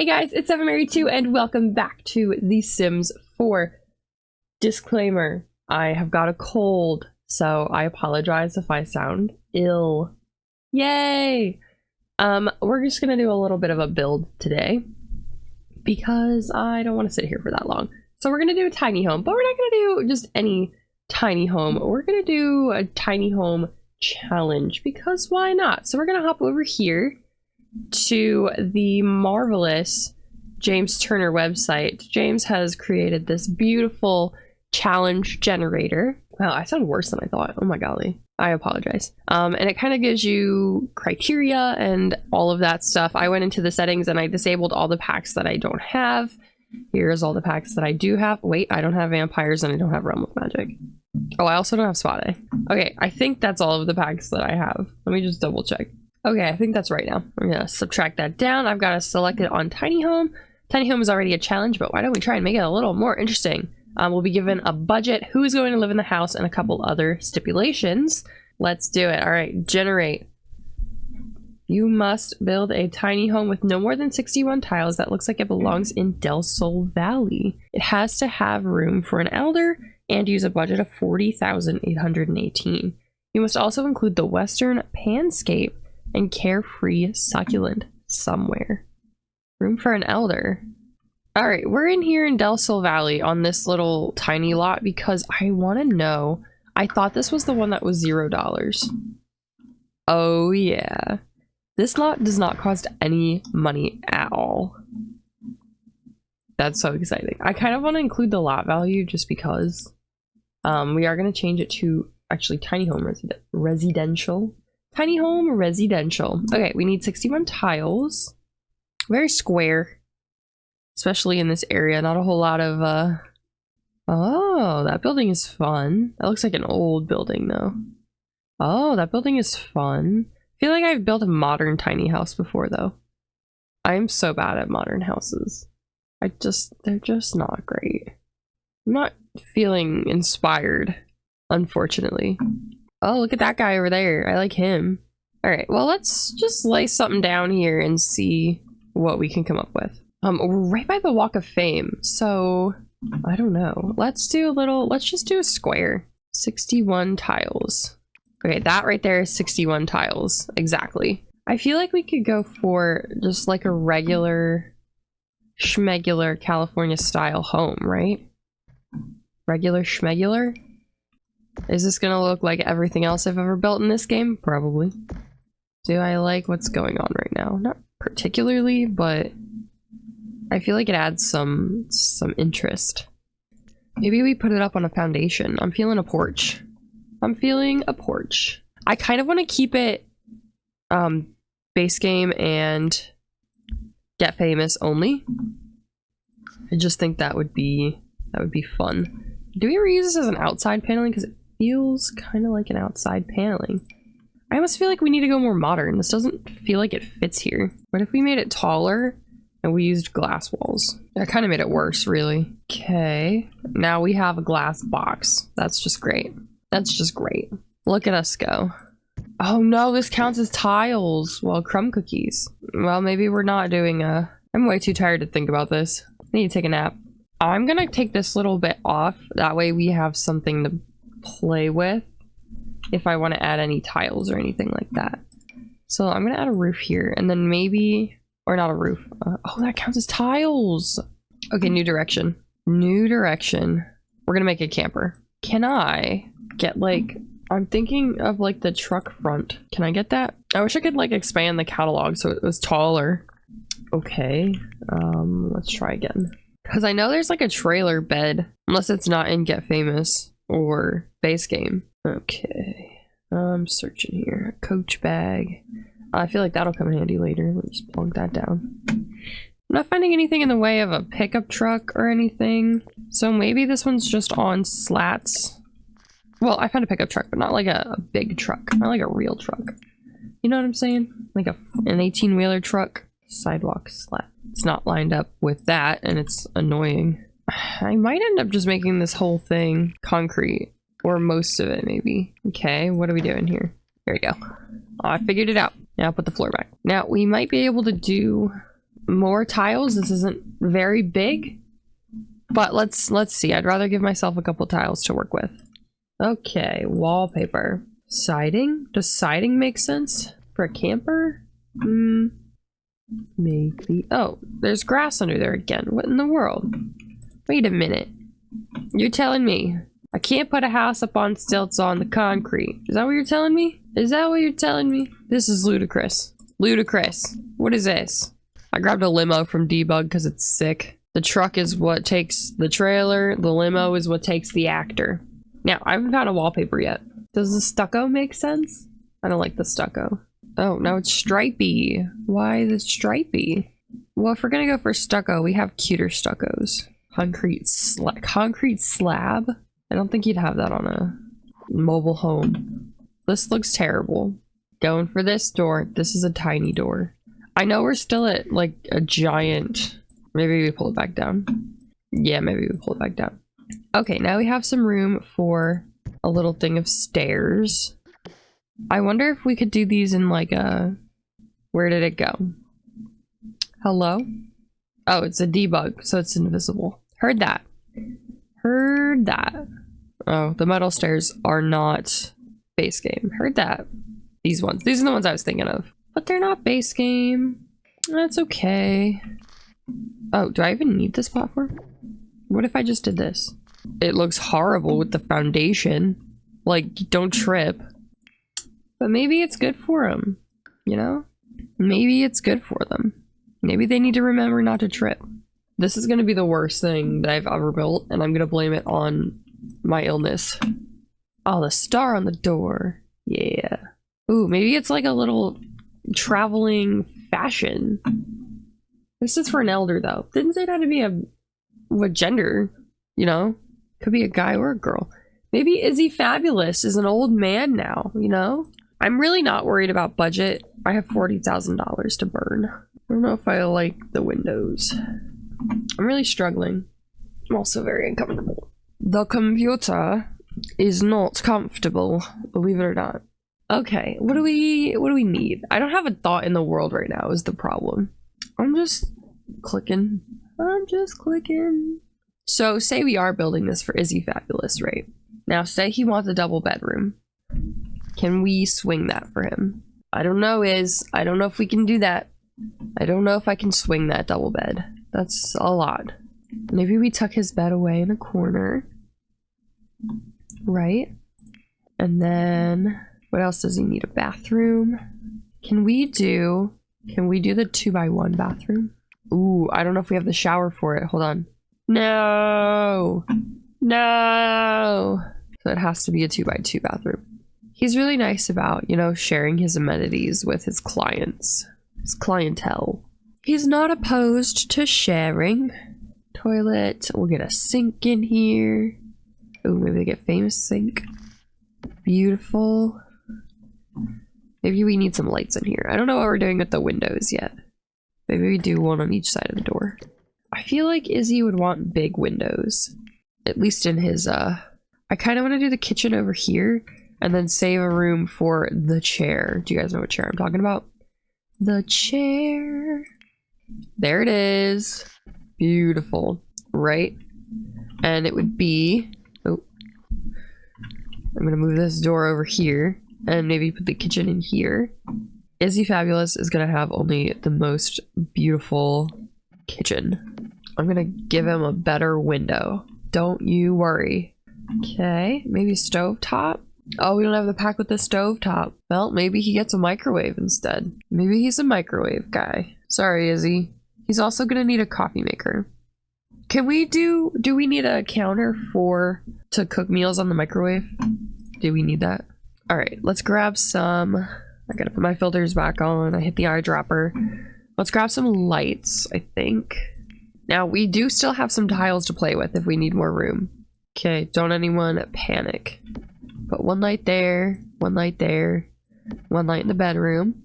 Hey guys, it's SevenMary2 and welcome back to The Sims 4. Disclaimer, I have got a cold, so I apologize if I sound ill. Yay! We're just gonna do a little bit of a build today because I don't want to sit here for that long. So we're gonna do a tiny home, but we're not gonna do just any tiny home. We're gonna do a tiny home challenge because why not? So we're gonna hop over here to the marvelous James Turner website. James has created this beautiful challenge generator. Wow, I sound worse than I thought. Oh my golly. I apologize. And it kind of gives you criteria and all of that stuff. I went into the settings and I disabled all the packs that I don't have. Here's all the packs that I do have. Wait, I don't have vampires and I don't have Realm of Magic. Oh, I also don't have Spade. Okay, I think that's all of the packs that I have. Let me just double check. Okay, I think that's right now. I'm gonna subtract that down. I've got to select it on Tiny Home. Tiny Home is already a challenge, but why don't we try and make it a little more interesting? We'll be given a budget, who's going to live in the house, and a couple other stipulations. Let's do it. All right, generate. You must build a tiny home with no more than 61 tiles that looks like it belongs in Del Sol Valley. It has to have room for an elder and use a budget of 40,818. You must also include the Western Panscape and Carefree Succulent somewhere. Room for an elder. All right, we're in here in Del Sol Valley on this little tiny lot because I want to know. I thought this was the one that was $0. Oh yeah. This lot does not cost any money at all. That's so exciting. I kind of want to include the lot value just because we are going to change it to actually tiny home residential. Tiny home residential. Okay, we need 61 tiles. Very square. Especially in this area. Not a whole lot of Oh, that building is fun. That looks like an old building though. Oh, that building is fun. I feel like I've built a modern tiny house before though. I'm so bad at modern houses. They're just not great. I'm not feeling inspired, unfortunately. Oh, look at that guy over there. I like him. All right, well, let's just lay something down here and see what we can come up with. We're right by the Walk of Fame, so I don't know. Let's just do a square. 61 tiles. Okay, that right there is 61 tiles. Exactly. I feel like we could go for just like a regular schmegular California style home, right? Regular schmegular? Is this gonna look like everything else I've ever built in this game? Probably. Do I like what's going on right now? Not particularly, but I feel like it adds some interest. Maybe we put it up on a foundation. I'm feeling a porch. I'm feeling a porch. I kind of want to keep it base game and get famous only. I just think that would be fun. Do we ever use this as an outside paneling? Because it feels kind of like an outside paneling. I almost feel like we need to go more modern. This doesn't feel like it fits here. What if we made it taller and we used glass walls? That kind of made it worse, really. Okay, now we have a glass box. That's just great. That's just great. Look at us go. Oh no, this counts as tiles. Well, crumb cookies. Well, maybe we're not doing a... I'm way too tired to think about this. I need to take a nap. I'm gonna take this little bit off. That way we have something to play with if I want to add any tiles or anything like that. So I'm gonna add a roof here and then maybe... Or not a roof. Oh, that counts as tiles. Okay, new direction. New direction. We're gonna make a camper. Can I get like... I'm thinking of like the truck front. Can I get that? I wish I could like expand the catalog so it was taller. Okay. Let's try again. Because I know there's like a trailer bed. Unless it's not in Get Famous or base game. Okay. I'm searching here. Coach bag. I feel like that'll come in handy later. Let's just plunk that down. I'm not finding anything in the way of a pickup truck or anything. So maybe this one's just on slats. Well, I found a pickup truck, but not like a big truck. Not like a real truck. You know what I'm saying? Like an 18-wheeler truck. Sidewalk slat. It's not lined up with that, and it's annoying. I might end up just making this whole thing concrete. Or most of it, maybe. Okay, what are we doing here? There we go. Oh, I figured it out. Now put the floor back. Now, we might be able to do more tiles. This isn't very big, but let's see. I'd rather give myself a couple tiles to work with. Okay, wallpaper. Siding? Does siding make sense for a camper? Maybe. Oh, there's grass under there again. What in the world? Wait a minute. You're telling me I can't put a house up on stilts on the concrete? Is that what you're telling me? Is that what you're telling me? This is ludicrous. Ludicrous. What is this? I grabbed a limo from Debug because it's sick. The truck is what takes the trailer. The limo is what takes the actor. Now, I haven't found a wallpaper yet. Does the stucco make sense? I don't like the stucco. Oh, now it's stripey. Why is it stripey? Well, if we're gonna go for stucco, we have cuter stuccos. Concrete slab? I don't think you'd have that on a mobile home. This looks terrible. Going for this door. This is a tiny door. I know we're still at like a giant... Maybe we pull it back down. Yeah, maybe we pull it back down. Okay, now we have some room for a little thing of stairs. I wonder if we could do these in like a... Where did it go? Hello? Oh, it's a debug, so it's invisible. Heard that. Heard that. Oh, the metal stairs are not base game. Heard that. These ones. These are the ones I was thinking of. But they're not base game. That's okay. Oh, do I even need this platform? What if I just did this? It looks horrible with the foundation. Like, don't trip. But maybe it's good for them, you know? Maybe it's good for them. Maybe they need to remember not to trip. This is gonna be the worst thing that I've ever built, and I'm gonna blame it on my illness. Oh, the star on the door. Yeah. Ooh, maybe it's like a little traveling fashion. This is for an elder, though. Didn't say it had to be what gender, you know? Could be a guy or a girl. Maybe Izzy Fabulous is an old man now, you know? I'm really not worried about budget. I have $40,000 to burn. I don't know if I like the windows. I'm really struggling. I'm also very uncomfortable. The computer is not comfortable, believe it or not. Okay, what do we need? I don't have a thought in the world right now is the problem. I'm just clicking. I'm just clicking. So say we are building this for Izzy Fabulous, right? Now say he wants a double bedroom. Can we swing that for him? I don't know, I don't know if we can do that. I don't know if I can swing that double bed. That's a lot. Maybe we tuck his bed away in a corner. Right? And then what else does he need? A bathroom? Can we do the 2x1 bathroom? Ooh, I don't know if we have the shower for it. Hold on. No! No! So it has to be a 2x2 bathroom. He's really nice about, you know, sharing his amenities with his clients. His clientele. He's not opposed to sharing. Toilet. We'll get a sink in here. Ooh, maybe they get famous sink. Beautiful. Maybe we need some lights in here. I don't know what we're doing with the windows yet. Maybe we do one on each side of the door. I feel like Izzy would want big windows. At least in his, I kind of want to do the kitchen over here and then save a room for the chair. Do you guys know what chair I'm talking about? The chair. There it is. Beautiful. Right? And it would be... Oh. I'm going to move this door over here. And maybe put the kitchen in here. Izzy Fabulous is going to have only the most beautiful kitchen. I'm going to give him a better window. Don't you worry. Okay, maybe stovetop? Oh, we don't have the pack with the stovetop. Well, maybe he gets a microwave instead. Maybe he's a microwave guy. Sorry, Izzy. He's also going to need a coffee maker. Can we do we need a counter to cook meals on the microwave? Do we need that? All right, let's grab some. I gotta put my filters back on. I hit the eyedropper. Let's grab some lights, I think. Now, we do still have some tiles to play with if we need more room. Okay, don't anyone panic. Put one light there, one light there, one light in the bedroom.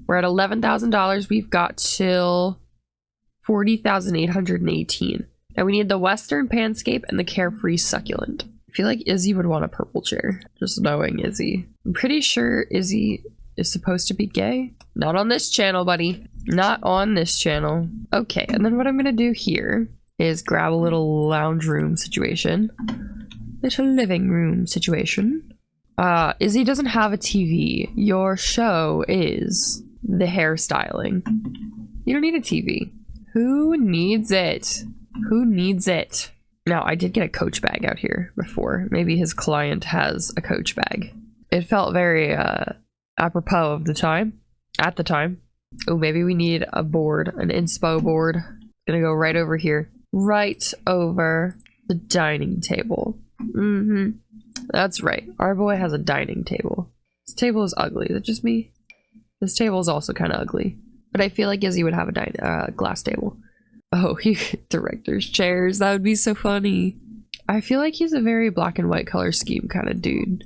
We're at $11,000. We've got till 40,818. Now we need the Western Panscape and the Carefree Succulent. I feel like Izzy would want a purple chair, just knowing Izzy. I'm pretty sure Izzy is supposed to be gay. Not on this channel, buddy. Not on this channel. Okay, and then what I'm gonna do here is grab a little lounge room situation. Little living room situation. Izzy doesn't have a TV. Your show is the hairstyling. You don't need a TV. Who needs it? Who needs it? Now, I did get a Coach bag out here before. Maybe his client has a Coach bag. It felt very apropos of the time. At the time. Oh, maybe we need a board, an inspo board. Gonna go right over here. Right over the dining table. That's right. Our boy has a dining table. This table is ugly. Is it just me? This table is also kind of ugly. But I feel like Izzy would have a glass table. Oh, director's chairs. That would be so funny. I feel like he's a very black and white color scheme kind of dude.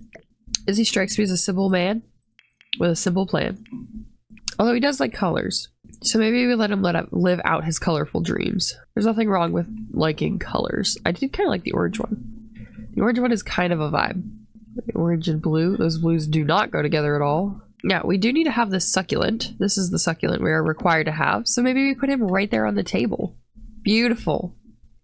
Izzy strikes me as a simple man with a simple plan. Although he does like colors. So maybe we let him live out his colorful dreams. There's nothing wrong with liking colors. I did kind of like the orange one. The orange one is kind of a vibe. The orange and blue. Those blues do not go together at all. Yeah, we do need to have this succulent. This is the succulent we are required to have. So maybe we put him right there on the table. Beautiful.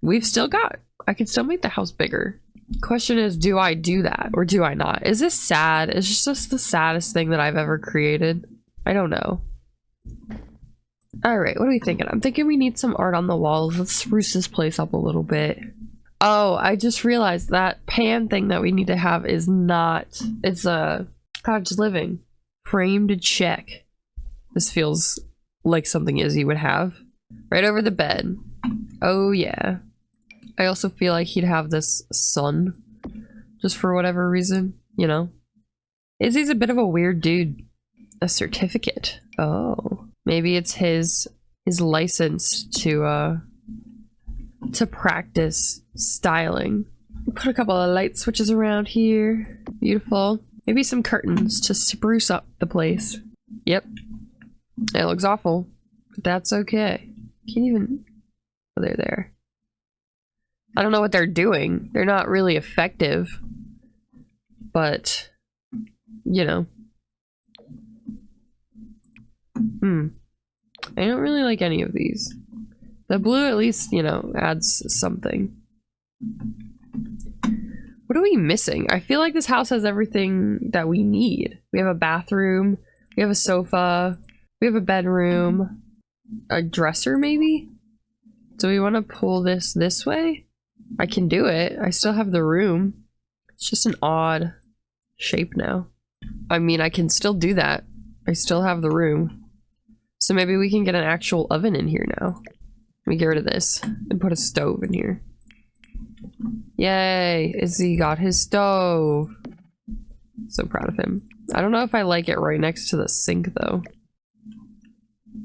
We've still got... I can still make the house bigger. Question is, do I do that or do I not? Is this sad? Is this just the saddest thing that I've ever created? I don't know. Alright, what are we thinking? I'm thinking we need some art on the walls. Let's spruce this place up a little bit. Oh, I just realized that pan thing that we need to have is not... It's a cottage living. Frame to check. This feels like something Izzy would have. Right over the bed. Oh yeah. I also feel like he'd have this sun. Just for whatever reason, you know? Izzy's a bit of a weird dude. A certificate. Oh. Maybe it's his license to practice styling. Put a couple of light switches around here. Beautiful. Maybe some curtains to spruce up the place. Yep. It looks awful, but that's okay. Can't even... Oh, they're there. I don't know what they're doing. They're not really effective. But, you know. I don't really like any of these. The blue at least, you know, adds something. What are we missing? I feel like this house has everything that we need. We have a bathroom. We have a sofa. We have a bedroom. A dresser, maybe? Do we want to pull this way? I can do it. I still have the room. It's just an odd shape now. I mean, I can still do that. I still have the room. So maybe we can get an actual oven in here now. Let me get rid of this and put a stove in here. Yay! Izzy got his stove. So proud of him. I don't know if I like it right next to the sink though.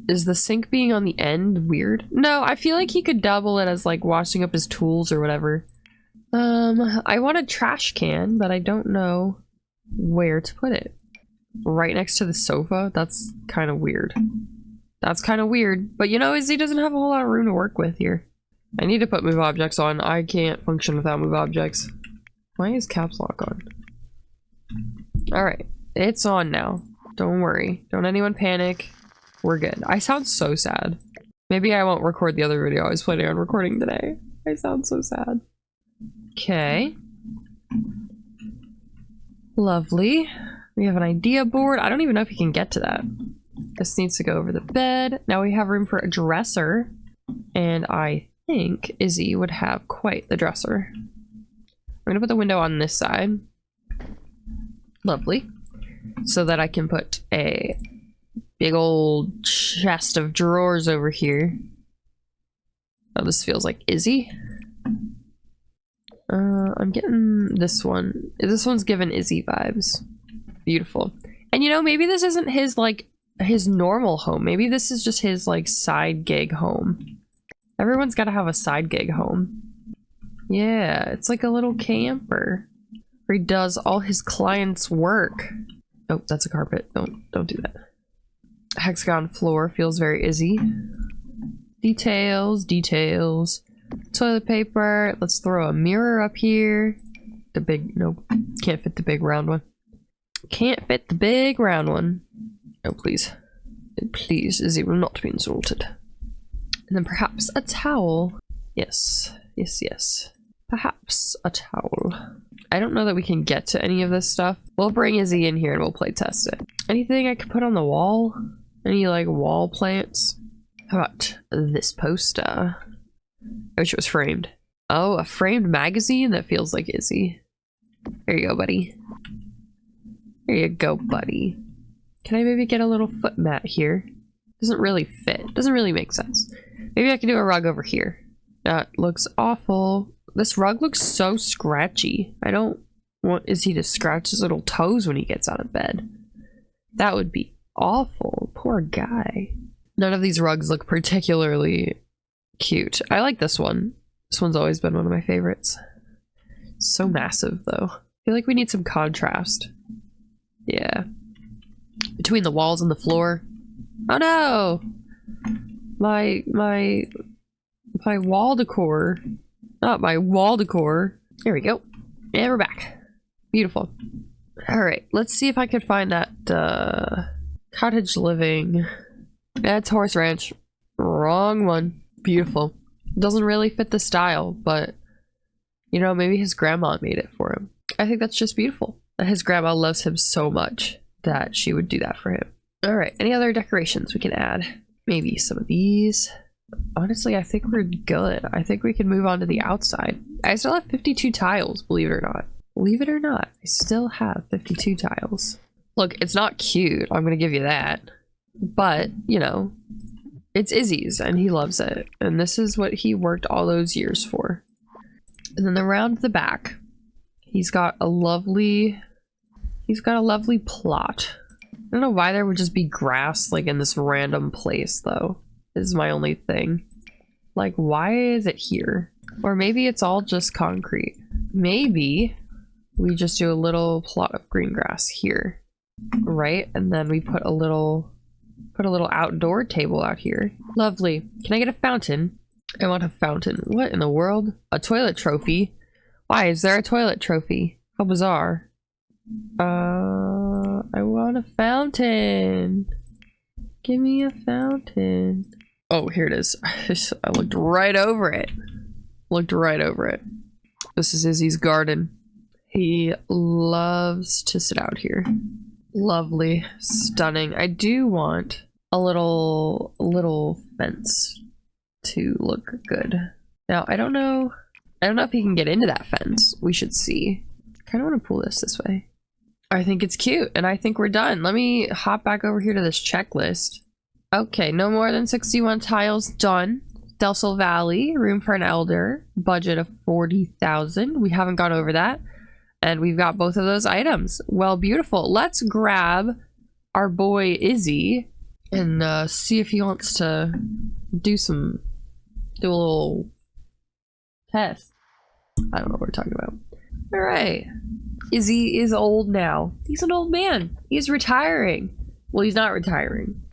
Is the sink being on the end weird? No, I feel like he could double it as like washing up his tools or whatever. I want a trash can, but I don't know where to put it. Right next to the sofa? That's kind of weird. That's kind of weird. But you know, Izzy doesn't have a whole lot of room to work with here. I need to put move objects on. I can't function without move objects. Why is caps lock on? Alright. It's on now. Don't worry. Don't anyone panic. We're good. I sound so sad. Maybe I won't record the other video I was planning on recording today. I sound so sad. Okay. Lovely. We have an idea board. I don't even know if you can get to that. This needs to go over the bed. Now we have room for a dresser. And I think Izzy would have quite the dresser. I'm gonna put the window on this side. Lovely. So that I can put a big old chest of drawers over here. Oh, this feels like Izzy. I'm getting this one. This one's given Izzy vibes. Beautiful. And you know, maybe this isn't his, like, his normal home. Maybe this is just his, like, side gig home. Everyone's gotta have a side gig home. Yeah, it's like a little camper. Where he does all his clients' work. Oh, that's a carpet. Don't do that. Hexagon floor feels very Izzy. Details, details. Toilet paper. Let's throw a mirror up here. The big, nope. Can't fit the big round one. Can't fit the big round one. Oh, please. Please, Izzy will not be insulted. And then perhaps a towel. Yes. Yes, yes. Perhaps a towel. I don't know that we can get to any of this stuff. We'll bring Izzy in here and we'll play test it. Anything I could put on the wall? Any, like, wall plants? How about this poster? I wish it was framed. Oh, a framed magazine? That feels like Izzy. There you go, buddy. There you go, buddy. Can I maybe get a little foot mat here? Doesn't really fit. Doesn't really make sense. Maybe I can do a rug over here. That looks awful. This rug looks so scratchy. I don't want Izzy to scratch his little toes when he gets out of bed. That would be awful. Poor guy. None of these rugs look particularly cute. I like this one. This one's always been one of my favorites. So massive, though. I feel like we need some contrast. Yeah. Between the walls and the floor. Oh no! My wall decor. Not my wall decor. There we go. And we're back. Beautiful. Alright, let's see if I can find that cottage living. That's horse ranch. Wrong one. Beautiful. Doesn't really fit the style, but you know, maybe his grandma made it for him. I think that's just beautiful. That his grandma loves him so much that she would do that for him. Alright, any other decorations we can add? Maybe some of these. Honestly, I think we're good. I think we can move on to the outside. I still have 52 tiles, believe it or not. Believe it or not, I still have 52 tiles. Look, it's not cute, I'm gonna give you that. But, you know, it's Izzy's and he loves it. And this is what he worked all those years for. And then around the back, he's got a lovely plot. I don't know why there would just be grass like in this random place though. This is my only thing. Like, why is it here? Or maybe it's all just concrete. Maybe we just do a little plot of green grass here, right? And then we put a little outdoor table out here. Lovely. Can I get a fountain? I want a fountain. What in the world? A toilet trophy? Why is there a toilet trophy? How bizarre. I want a fountain. Give me a fountain. Oh, here it is. I looked right over it. Looked right over it. This is Izzy's garden. He loves to sit out here. Lovely. Stunning. I do want a little fence to look good. Now, I don't know if he can get into that fence. We should see. I kind of want to pull this way. I think it's cute, and I think we're done. Let me hop back over here to this checklist. Okay, no more than 61 tiles done. Delsel Valley, room for an elder, budget of 40,000. We haven't gone over that. And we've got both of those items. Well, beautiful. Let's grab our boy Izzy and see if he wants to do a little test. I don't know what we're talking about. All right. Izzy is old now. He's an old man. He's retiring. Well, he's not retiring.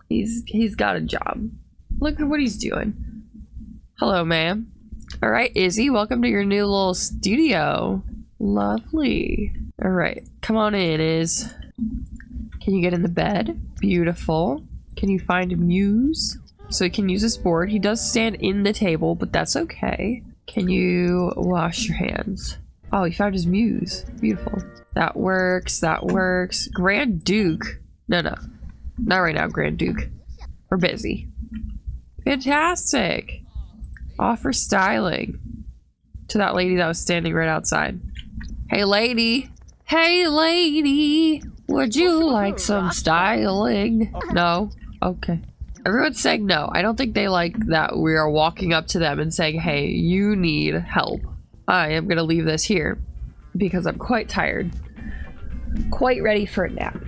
He's got a job. Look at what he's doing. Hello, ma'am. All right, Izzy, welcome to your new little studio. Lovely. All right, come on in, Iz. Can you get in the bed? Beautiful. Can you find Muse? So he can use this board. He does stand in the table, but that's okay. Can you wash your hands? Oh, he found his Muse. Beautiful. That works. That works. Grand Duke. No. Not right now, Grand Duke. We're busy. Fantastic. Offer styling to that lady that was standing right outside. Hey, lady. Hey, lady. Would you like some styling? No? Okay. Everyone's saying no. I don't think they like that we are walking up to them and saying, hey, you need help. I am going to leave this here because I'm quite tired. Quite ready for a nap.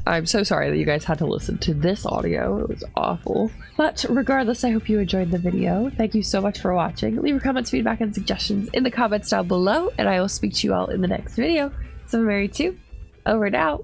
I'm so sorry that you guys had to listen to this audio. It was awful. But regardless, I hope you enjoyed the video. Thank you so much for watching. Leave your comments, feedback, and suggestions in the comments down below, and I will speak to you all in the next video. So, Mary 2, over and out.